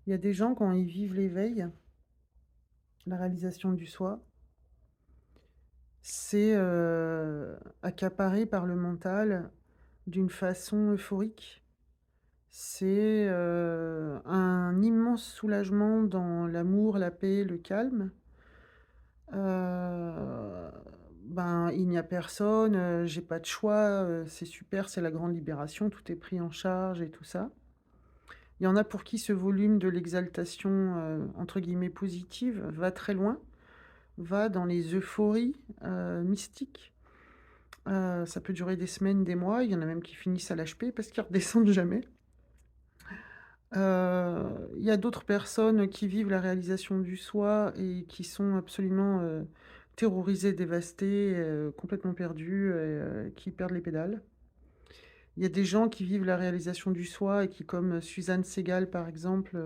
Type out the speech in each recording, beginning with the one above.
Il y a des gens, quand ils vivent l'éveil, la réalisation du soi, c'est, accaparé par le mental d'une façon euphorique. C'est, un immense soulagement dans l'amour, la paix, le calme. Heu, il n'y a personne, j'ai pas de choix, c'est super, c'est la grande libération, tout est pris en charge et tout ça. Il y en a pour qui ce volume de l'exaltation, entre guillemets «positive» va très loin, va dans les euphories, mystiques. Ça peut durer des semaines, des mois, il y en a même qui finissent à l'HP parce qu'ils redescendent jamais. Il y a d'autres personnes qui vivent la réalisation du soi et qui sont absolument, terrorisées, dévastées, complètement perdues et qui perdent les pédales. Il y a des gens qui vivent la réalisation du soi et qui, comme Suzanne Segal par exemple,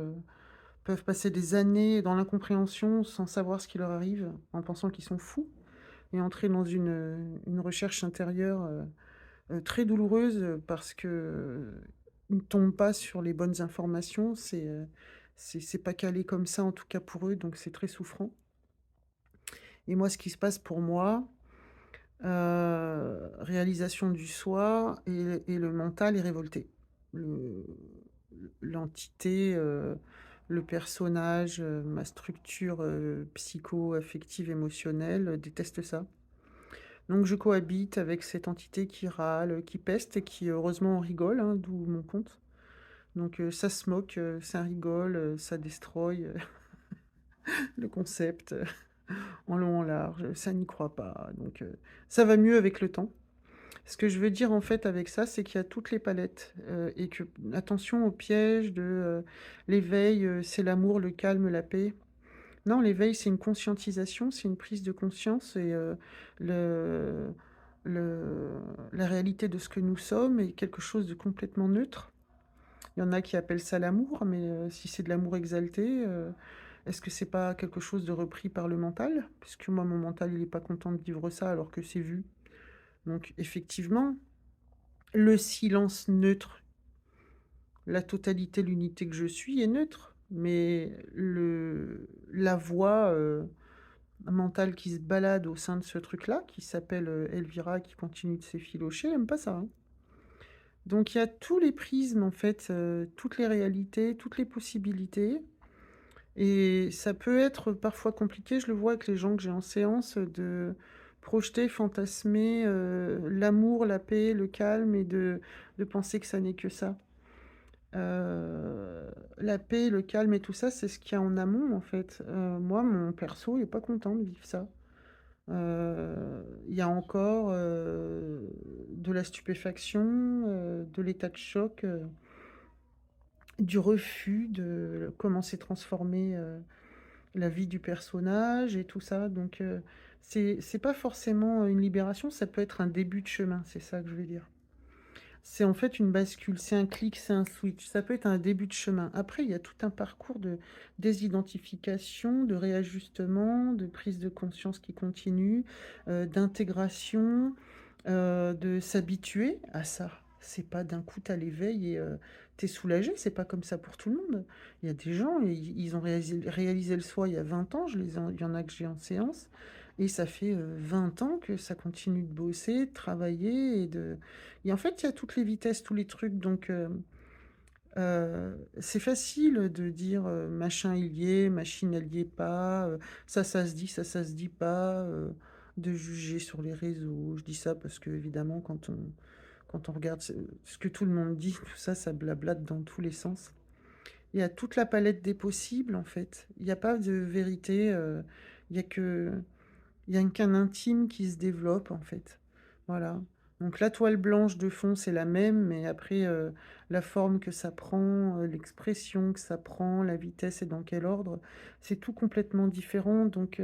peuvent passer des années dans l'incompréhension sans savoir ce qui leur arrive, en pensant qu'ils sont fous et entrer dans une recherche intérieure, très douloureuse, parce qu'ils ne tombent pas sur les bonnes informations. C'est pas calé comme ça, en tout cas pour eux, donc c'est très souffrant. Et moi, ce qui se passe pour moi, réalisation du soi et le mental est révolté. Le l'entité, le personnage, ma structure, psycho-affective, émotionnelle, déteste ça. Donc je cohabite avec cette entité qui râle, qui peste et qui heureusement en rigole, hein, d'où mon compte. Donc ça se moque, ça rigole, ça destroy, le concept, en long, en large, ça n'y croit pas. Donc ça va mieux avec le temps. Ce que je veux dire en fait avec ça, c'est qu'il y a toutes les palettes, et que attention au piège de, l'éveil, c'est l'amour, le calme, la paix. Non, l'éveil, c'est une conscientisation, c'est une prise de conscience et le le la réalité de ce que nous sommes est quelque chose de complètement neutre. Il y en a qui appellent ça l'amour, mais si c'est de l'amour exalté, est-ce que c'est pas quelque chose de repris par le mental? Puisque moi, mon mental, il est pas content de vivre ça alors que c'est vu. Donc effectivement, le silence neutre, la totalité, l'unité que je suis est neutre, mais le la voix, mentale qui se balade au sein de ce truc-là, qui s'appelle, Elvira, qui continue de s'effilocher, elle aime pas ça, hein. Donc il y a tous les prismes en fait, toutes les réalités, toutes les possibilités et ça peut être parfois compliqué, je le vois avec les gens que j'ai en séance, de projeter, fantasmer, l'amour, la paix, le calme et de penser que ça n'est que ça. La paix, le calme et tout ça, c'est ce qu'il y a en amont en fait. Moi, mon perso est pas content de vivre ça. Il y a encore, de la stupéfaction, de l'état de choc, du refus de comment s'est transformée, la vie du personnage et tout ça. Donc, c'est pas forcément une libération, ça peut être un début de chemin, c'est ça que je veux dire. C'est en fait une bascule, c'est un clic, c'est un switch, ça peut être un début de chemin. Après, il y a tout un parcours de désidentification, de réajustement, de prise de conscience qui continue, d'intégration, de s'habituer à ça. C'est pas d'un coup tu l'éveil et tu soulagé, c'est pas comme ça pour tout le monde. Il y a des gens, ils ont réalisé le soi il y a 20 ans, il y en a que j'ai en séance et ça fait, 20 ans que ça continue de bosser, de travailler et en fait, il y a toutes les vitesses, tous les trucs donc c'est facile de dire, machin il y est, machine elle y est pas, ça se dit, ça se dit pas, de juger sur les réseaux. Je dis ça parce qu'évidemment quand on regarde ce que tout le monde dit, tout ça, ça blablate dans tous les sens. Il y a toute la palette des possibles, en fait. Il y a pas de vérité, il y a que il y a qu'un intime qui se développe, en fait. Voilà. Donc la toile blanche de fond, c'est la même, mais après, la forme que ça prend, l'expression que ça prend, la vitesse et dans quel ordre, c'est tout complètement différent. Donc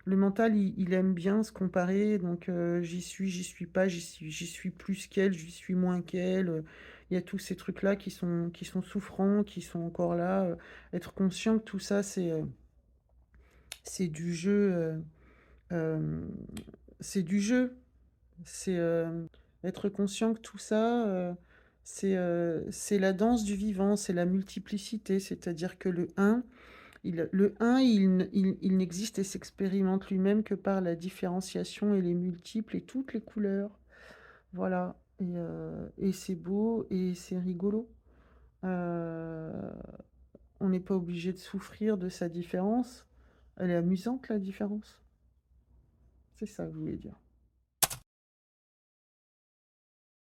le mental, il aime bien se comparer, donc j'y suis pas, j'y suis plus qu'elle, j'y suis moins qu'elle, il y a tous ces trucs-là qui sont souffrants, qui sont encore là, être conscient que tout ça, c'est du jeu, hem, c'est du jeu. C'est, être conscient que tout ça, C'est la danse du vivant, c'est la multiplicité, c'est-à-dire que le un, il n'existe et s'expérimente lui-même que par la différenciation et les multiples et toutes les couleurs. Voilà, et c'est beau et c'est rigolo. Heu, on n'est pas obligé de souffrir de sa différence. Elle est amusante, la différence. C'est ça que je voulais dire.